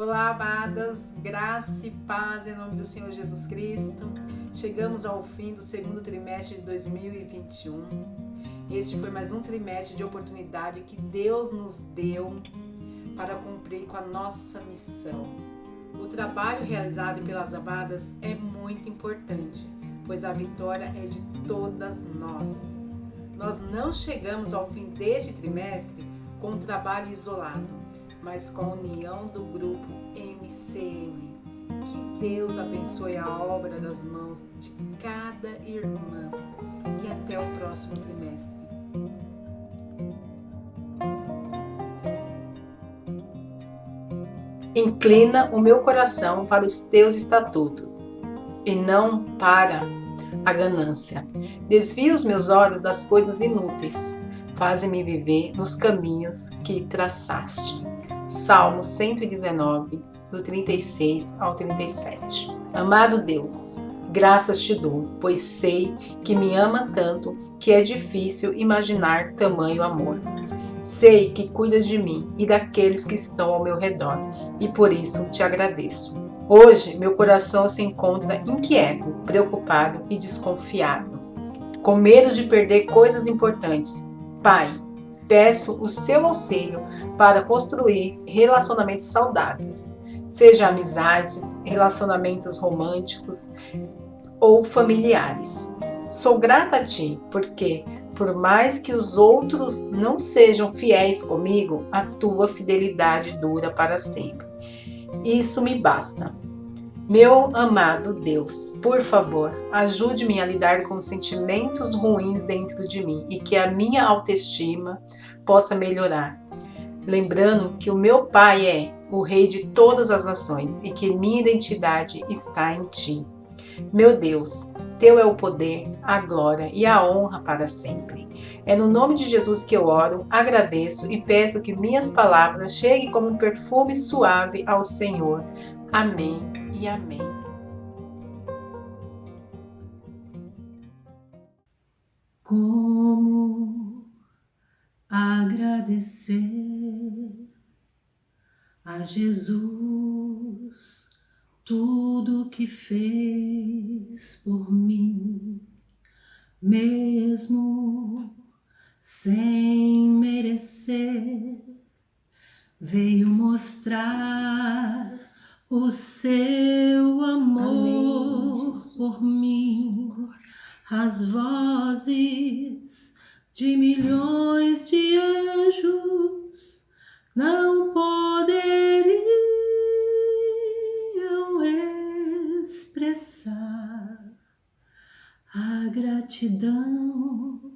Olá, amadas, graça e paz em nome do Senhor Jesus Cristo. Chegamos ao fim do segundo trimestre de 2021. Este foi mais um trimestre de oportunidade que Deus nos deu para cumprir com a nossa missão. O trabalho realizado pelas amadas é muito importante, pois a vitória é de todas nós. Nós não chegamos ao fim deste trimestre com um trabalho isolado, mas com a união do grupo MCM. Que Deus abençoe a obra das mãos de cada irmã e até o próximo trimestre. Inclina o meu coração para os teus estatutos e não para a ganância. Desvia os meus olhos das coisas inúteis. Faze-me viver nos caminhos que traçaste. Salmo 119, do 36 ao 37. Amado Deus, graças te dou, pois sei que me ama tanto que é difícil imaginar tamanho amor. Sei que cuidas de mim e daqueles que estão ao meu redor, e por isso te agradeço. Hoje, meu coração se encontra inquieto, preocupado e desconfiado, com medo de perder coisas importantes. Pai, peço o seu auxílio para construir relacionamentos saudáveis, seja amizades, relacionamentos românticos ou familiares. Sou grata a ti, porque, por mais que os outros não sejam fiéis comigo, a tua fidelidade dura para sempre. Isso me basta. Meu amado Deus, por favor, ajude-me a lidar com sentimentos ruins dentro de mim e que a minha autoestima possa melhorar. Lembrando que o meu Pai é o Rei de todas as nações e que minha identidade está em Ti. Meu Deus, Teu é o poder, a glória e a honra para sempre. É no nome de Jesus que eu oro, agradeço e peço que minhas palavras cheguem como um perfume suave ao Senhor. Amém e amém. Como agradecer a Jesus tudo que fez por mim, mesmo sem merecer, veio mostrar o seu amor por mim. As vozes de milhões de anjos não poderiam expressar a gratidão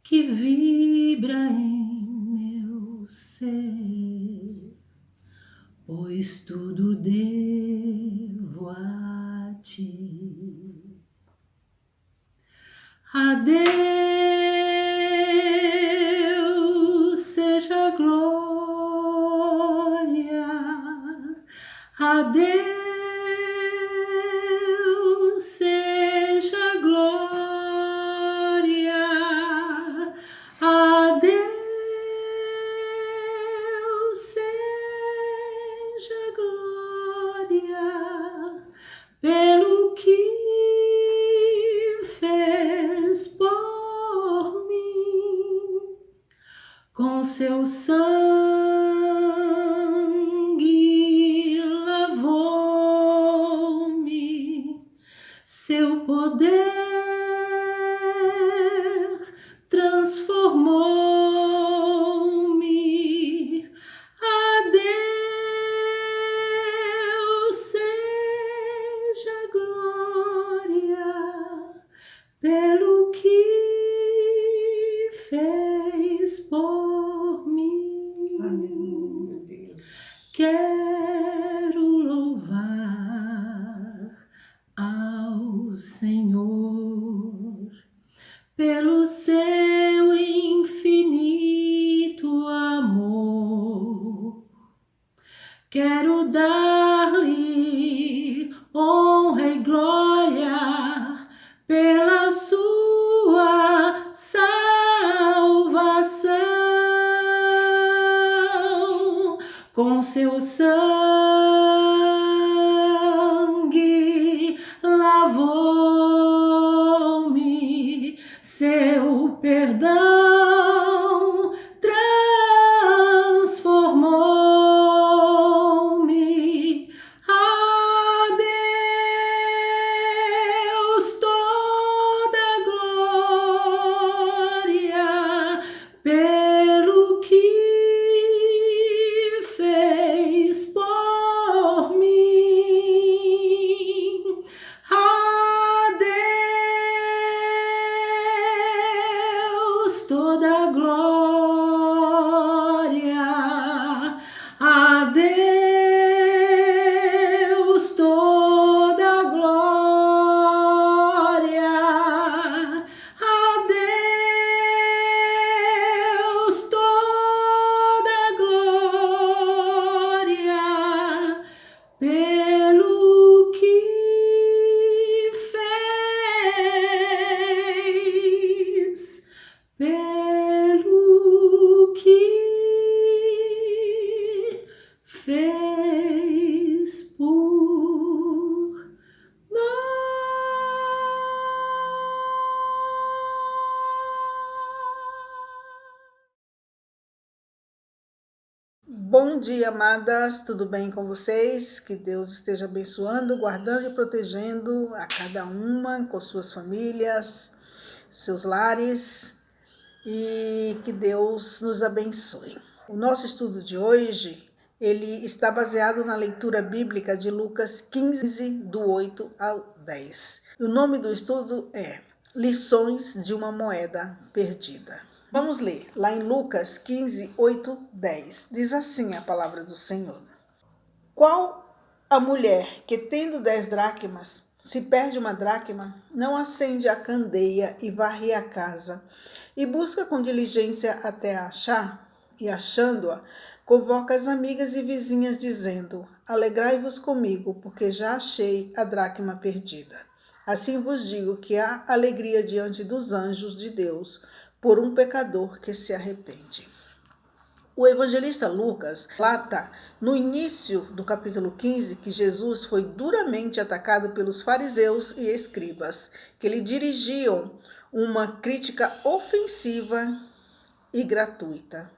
que vibra em meu ser, pois tudo devo a ti. A Deus seja a glória, a Deus seja a glória, a Deus seja a glória pelo que com seu sangue lavou-me, seu poder transformou-me. A Deus seja a glória pelo que fez por mim. Amém, meu Deus. Quero louvar ao Senhor pelo seu infinito amor. Quero dar-lhe honra e glória pela sua salvação, com seu sangue pelo que fez, pelo que fez por nós. Bom dia, amadas, tudo bem com vocês? Que Deus esteja abençoando, guardando e protegendo a cada uma com suas famílias, seus lares, e que Deus nos abençoe. O nosso estudo de hoje, ele está baseado na leitura bíblica de Lucas 15, do 8 ao 10. O nome do estudo é Lições de uma Moeda Perdida. Vamos ler lá em Lucas 15, 8, 10. Diz assim a palavra do Senhor. Qual a mulher que, tendo 10 dracmas, se perde uma dracma, não acende a candeia e varre a casa, e busca com diligência até a achar? E achando-a, convoca as amigas e vizinhas, dizendo: Alegrai-vos comigo, porque já achei a dracma perdida. Assim vos digo que há alegria diante dos anjos de Deus por um pecador que se arrepende. O evangelista Lucas relata no início do capítulo 15 que Jesus foi duramente atacado pelos fariseus e escribas, que lhe dirigiam uma crítica ofensiva e gratuita.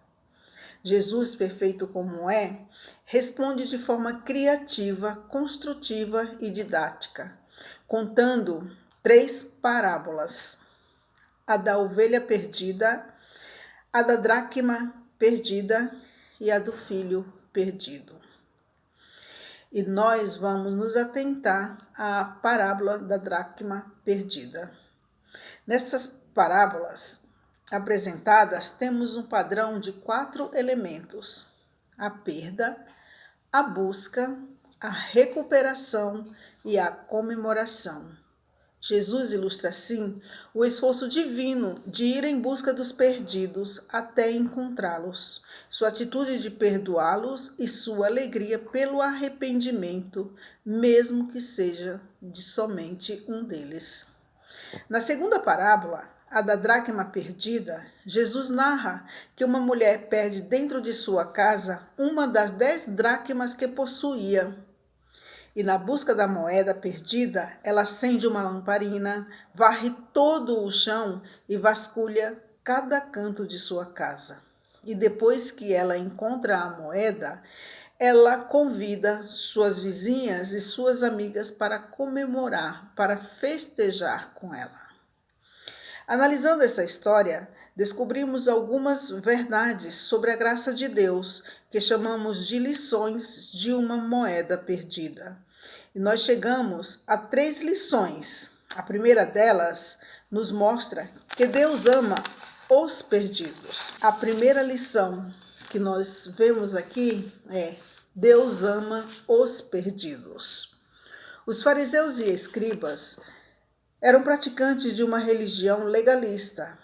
Jesus, perfeito como é, responde de forma criativa, construtiva e didática, contando 3 parábolas: a da ovelha perdida, a da dracma perdida e a do filho perdido. E nós vamos nos atentar à parábola da dracma perdida. Nessas parábolas apresentadas, temos um padrão de 4 elementos: a perda, a busca, a recuperação e a comemoração. Jesus ilustra assim o esforço divino de ir em busca dos perdidos até encontrá-los, sua atitude de perdoá-los e sua alegria pelo arrependimento, mesmo que seja de somente um deles. Na segunda parábola, a da dracma perdida, Jesus narra que uma mulher perde dentro de sua casa uma das 10 dracmas que possuía. E na busca da moeda perdida, ela acende uma lamparina, varre todo o chão e vasculha cada canto de sua casa. E depois que ela encontra a moeda, ela convida suas vizinhas e suas amigas para comemorar, para festejar com ela. Analisando essa história, descobrimos algumas verdades sobre a graça de Deus, que chamamos de lições de uma moeda perdida. E nós chegamos a 3 lições. A primeira delas nos mostra que Deus ama os perdidos. A primeira lição que nós vemos aqui é: Deus ama os perdidos. Os fariseus e escribas eram praticantes de uma religião legalista.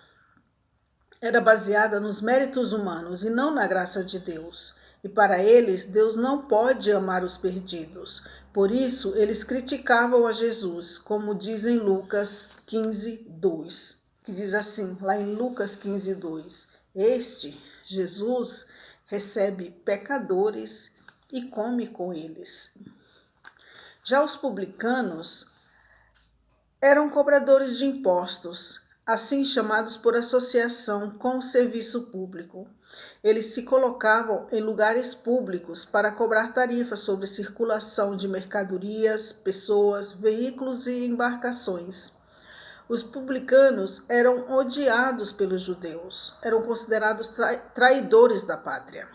Era baseada nos méritos humanos e não na graça de Deus. E para eles, Deus não pode amar os perdidos. Por isso, eles criticavam a Jesus, como diz em Lucas 15, 2. Que diz assim, lá em Lucas 15, 2. Este, Jesus, recebe pecadores e come com eles. Já os publicanos eram cobradores de impostos, assim chamados por associação com o serviço público. Eles se colocavam em lugares públicos para cobrar tarifas sobre circulação de mercadorias, pessoas, veículos e embarcações. Os publicanos eram odiados pelos judeus, eram considerados traidores da pátria.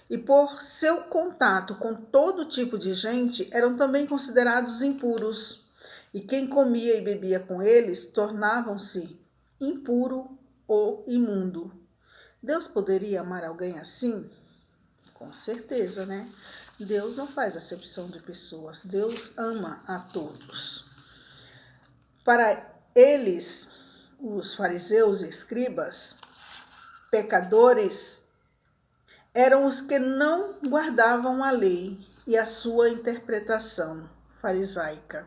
E por seu contato com todo tipo de gente, eram também considerados impuros. E quem comia e bebia com eles tornavam-se impuro ou imundo. Deus poderia amar alguém assim? Com certeza, né? Deus não faz acepção de pessoas. Deus ama a todos. Para eles, os fariseus e escribas, pecadores, eram os que não guardavam a lei e a sua interpretação farisaica.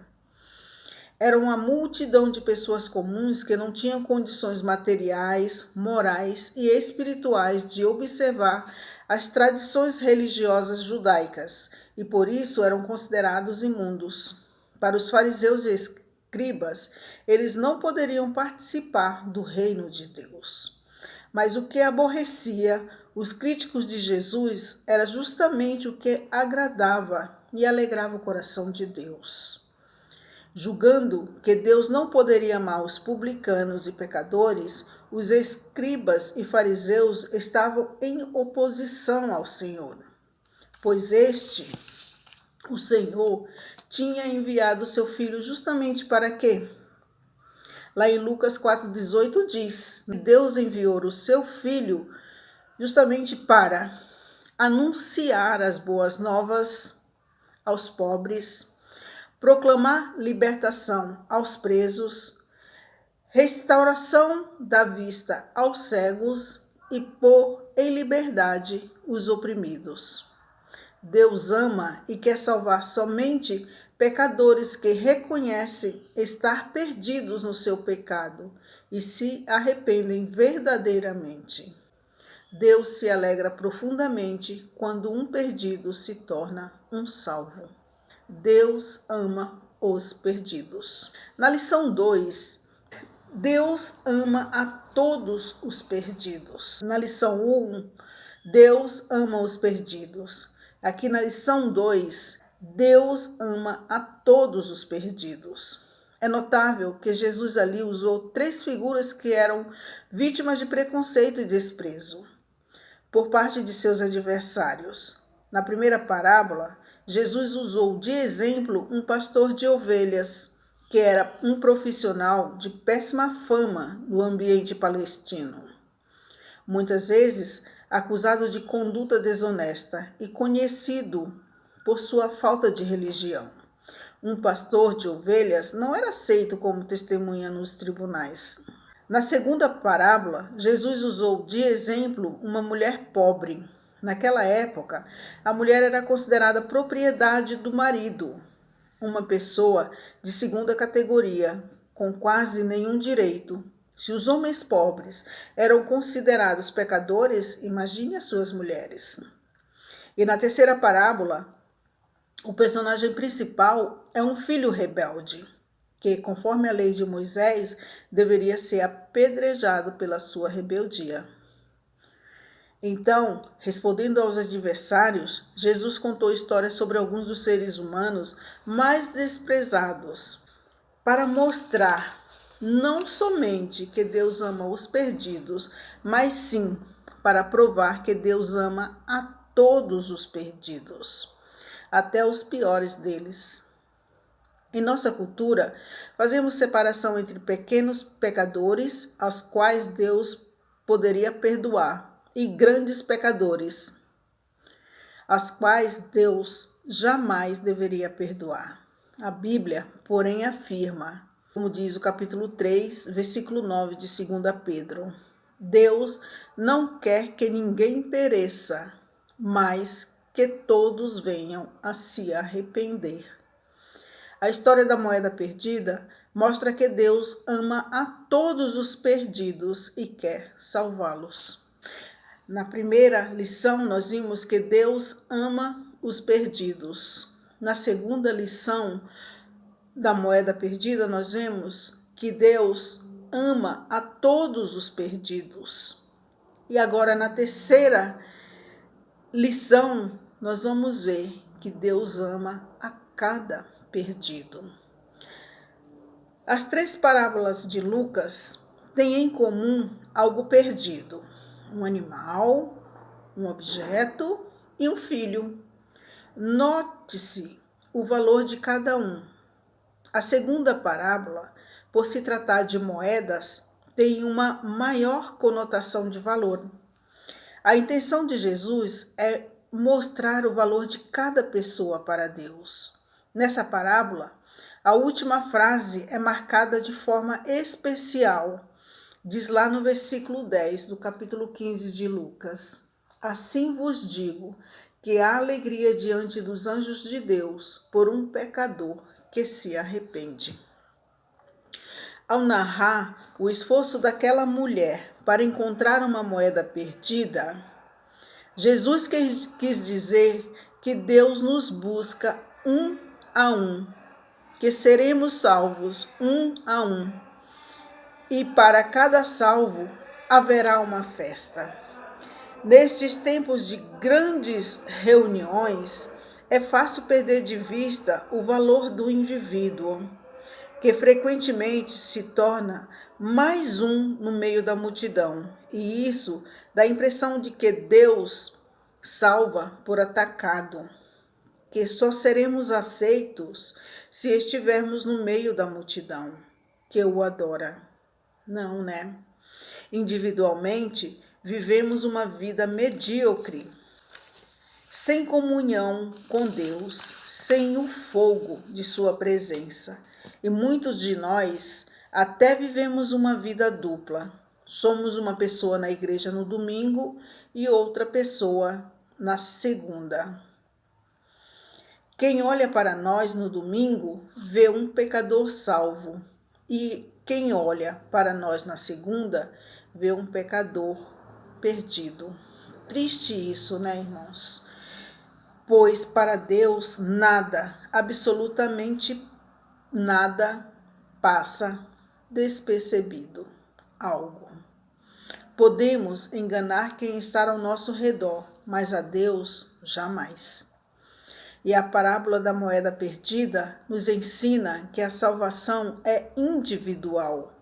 Era uma multidão de pessoas comuns que não tinham condições materiais, morais e espirituais de observar as tradições religiosas judaicas e por isso eram considerados imundos. Para os fariseus e escribas, eles não poderiam participar do reino de Deus. Mas o que aborrecia os críticos de Jesus era justamente o que agradava e alegrava o coração de Deus. Julgando que Deus não poderia amar os publicanos e pecadores, os escribas e fariseus estavam em oposição ao Senhor, pois o Senhor, tinha enviado seu Filho justamente para quê? Lá em Lucas 4,18 diz: Deus enviou o seu Filho justamente para anunciar as boas novas aos pobres, proclamar libertação aos presos, restauração da vista aos cegos e pôr em liberdade os oprimidos. Deus ama e quer salvar somente pecadores que reconhecem estar perdidos no seu pecado e se arrependem verdadeiramente. Deus se alegra profundamente quando um perdido se torna um salvo. Deus ama os perdidos. Na lição 2, Deus ama a todos os perdidos. Na lição 1, Deus ama os perdidos. Aqui na lição 2, Deus ama a todos os perdidos. É notável que Jesus ali usou 3 figuras que eram vítimas de preconceito e desprezo por parte de seus adversários. Na primeira parábola, Jesus usou de exemplo um pastor de ovelhas, que era um profissional de péssima fama no ambiente palestino. Muitas vezes acusado de conduta desonesta e conhecido por sua falta de religião. Um pastor de ovelhas não era aceito como testemunha nos tribunais. Na segunda parábola, Jesus usou de exemplo uma mulher pobre. Naquela época, a mulher era considerada propriedade do marido, uma pessoa de segunda categoria, com quase nenhum direito. Se os homens pobres eram considerados pecadores, imagine as suas mulheres. E na terceira parábola, o personagem principal é um filho rebelde, que, conforme a lei de Moisés, deveria ser apedrejado pela sua rebeldia. Então, respondendo aos adversários, Jesus contou histórias sobre alguns dos seres humanos mais desprezados, para mostrar não somente que Deus ama os perdidos, mas sim para provar que Deus ama a todos os perdidos, até os piores deles. Em nossa cultura, fazemos separação entre pequenos pecadores, aos quais Deus poderia perdoar, e grandes pecadores, aos quais Deus jamais deveria perdoar. A Bíblia, porém, afirma, como diz o capítulo 3, versículo 9 de 2 Pedro, Deus não quer que ninguém pereça, mas que todos venham a se arrepender. A história da moeda perdida mostra que Deus ama a todos os perdidos e quer salvá-los. Na primeira lição, nós vimos que Deus ama os perdidos. Na segunda lição da moeda perdida, nós vemos que Deus ama a todos os perdidos. E agora, na terceira lição, nós vamos ver que Deus ama a cada perdido. As 3 parábolas de Lucas têm em comum algo perdido: um animal, um objeto e um filho. Note-se o valor de cada um. A segunda parábola, por se tratar de moedas, tem uma maior conotação de valor. A intenção de Jesus é mostrar o valor de cada pessoa para Deus. Nessa parábola, a última frase é marcada de forma especial. Diz lá no versículo 10 do capítulo 15 de Lucas: Assim vos digo que há alegria diante dos anjos de Deus por um pecador que se arrepende. Ao narrar o esforço daquela mulher para encontrar uma moeda perdida, Jesus quis dizer que Deus nos busca um a um, que seremos salvos um a um, e para cada salvo haverá uma festa. Nestes tempos de grandes reuniões, é fácil perder de vista o valor do indivíduo, que frequentemente se torna mais um no meio da multidão, e isso dá a impressão de que Deus salva por atacado, que só seremos aceitos se estivermos no meio da multidão que o adora. Não, né? Individualmente, vivemos uma vida medíocre, sem comunhão com Deus, sem o fogo de sua presença. E muitos de nós até vivemos uma vida dupla. Somos uma pessoa na igreja no domingo e outra pessoa na segunda. Quem olha para nós no domingo vê um pecador salvo, e quem olha para nós na segunda vê um pecador perdido. Triste isso, né, irmãos? Pois para Deus nada, absolutamente nada, passa despercebido. Algo. Podemos enganar quem está ao nosso redor, mas a Deus jamais. E a parábola da moeda perdida nos ensina que a salvação é individual.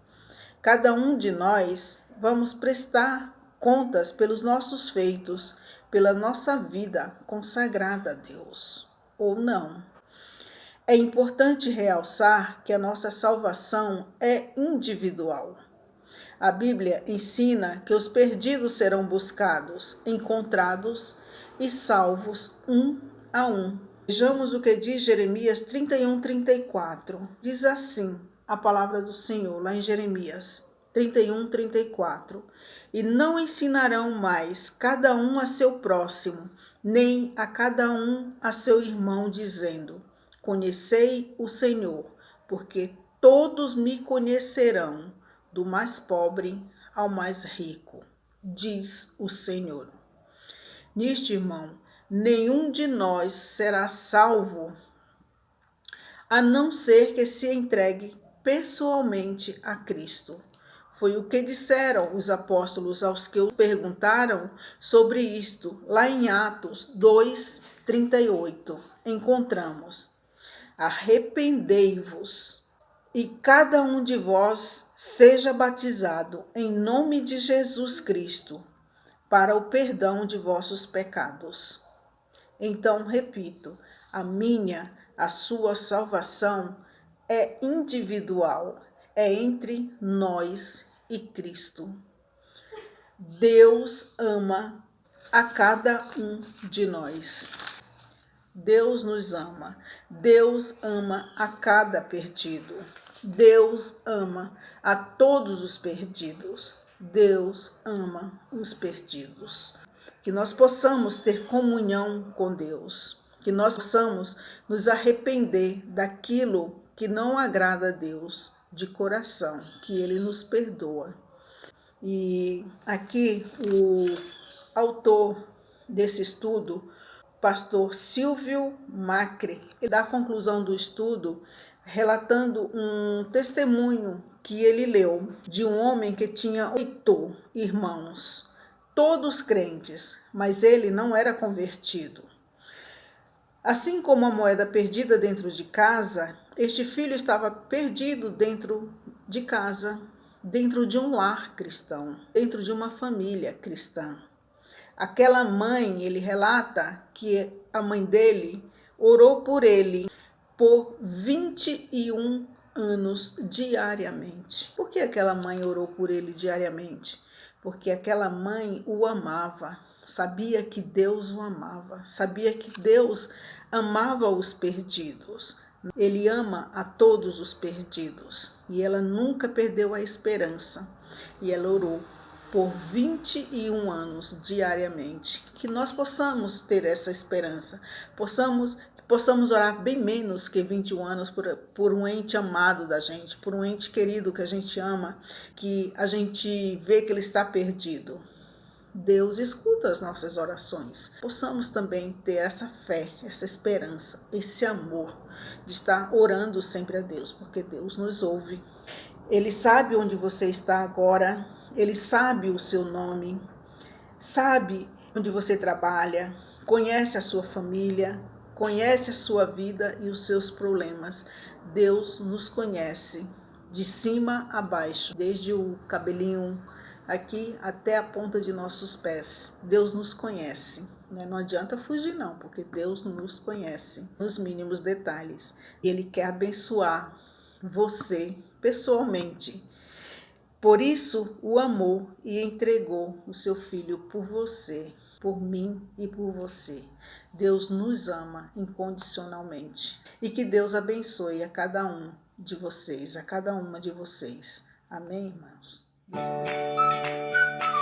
Cada um de nós vamos prestar contas pelos nossos feitos, pela nossa vida consagrada a Deus, ou não. É importante realçar que a nossa salvação é individual. A Bíblia ensina que os perdidos serão buscados, encontrados e salvos um a um. Vejamos o que diz Jeremias 31:34. Diz assim a palavra do Senhor, lá em Jeremias 31:34. E não ensinarão mais cada um a seu próximo, nem a cada um a seu irmão, dizendo: conhecei o Senhor, porque todos me conhecerão, do mais pobre ao mais rico, diz o Senhor. Nisto, irmão, nenhum de nós será salvo, a não ser que se entregue pessoalmente a Cristo. Foi o que disseram os apóstolos aos que os perguntaram sobre isto. Lá em Atos 2:38, encontramos: arrependei-vos e cada um de vós seja batizado em nome de Jesus Cristo para o perdão de vossos pecados. Então, repito, a sua salvação é individual, é entre nós e Cristo. Deus ama a cada um de nós. Deus nos ama. Deus ama a cada perdido. Deus ama a todos os perdidos. Deus ama os perdidos. Que nós possamos ter comunhão com Deus. Que nós possamos nos arrepender daquilo que não agrada a Deus de coração, que Ele nos perdoa. E aqui o autor desse estudo, pastor Silvio Macri, ele dá a conclusão do estudo relatando um testemunho que ele leu de um homem que tinha 8 irmãos, todos crentes, mas ele não era convertido. Assim como a moeda perdida dentro de casa, este filho estava perdido dentro de casa, dentro de um lar cristão, dentro de uma família cristã. Aquela mãe, ele relata que a mãe dele orou por ele por 21 anos diariamente. Por que aquela mãe orou por ele diariamente? Porque aquela mãe o amava, sabia que Deus o amava, sabia que Deus amava os perdidos. Ele ama a todos os perdidos e ela nunca perdeu a esperança. E ela orou por 21 anos diariamente. Que nós possamos ter essa esperança, possamos orar bem menos que 21 anos por um ente amado da gente, por um ente querido que a gente ama, que a gente vê que ele está perdido. Deus escuta as nossas orações. Possamos também ter essa fé, essa esperança, esse amor de estar orando sempre a Deus, porque Deus nos ouve. Ele sabe onde você está agora, Ele sabe o seu nome, sabe onde você trabalha, conhece a sua família, conhece a sua vida e os seus problemas. Deus nos conhece de cima a baixo, desde o cabelinho aqui até a ponta de nossos pés. Deus nos conhece, né? Não adianta fugir não, porque Deus nos conhece nos mínimos detalhes. Ele quer abençoar você pessoalmente. Por isso o amou e entregou o seu filho por você, por mim e por você. Deus nos ama incondicionalmente. E que Deus abençoe a cada um de vocês, a cada uma de vocês. Amém, irmãos? Deus abençoe.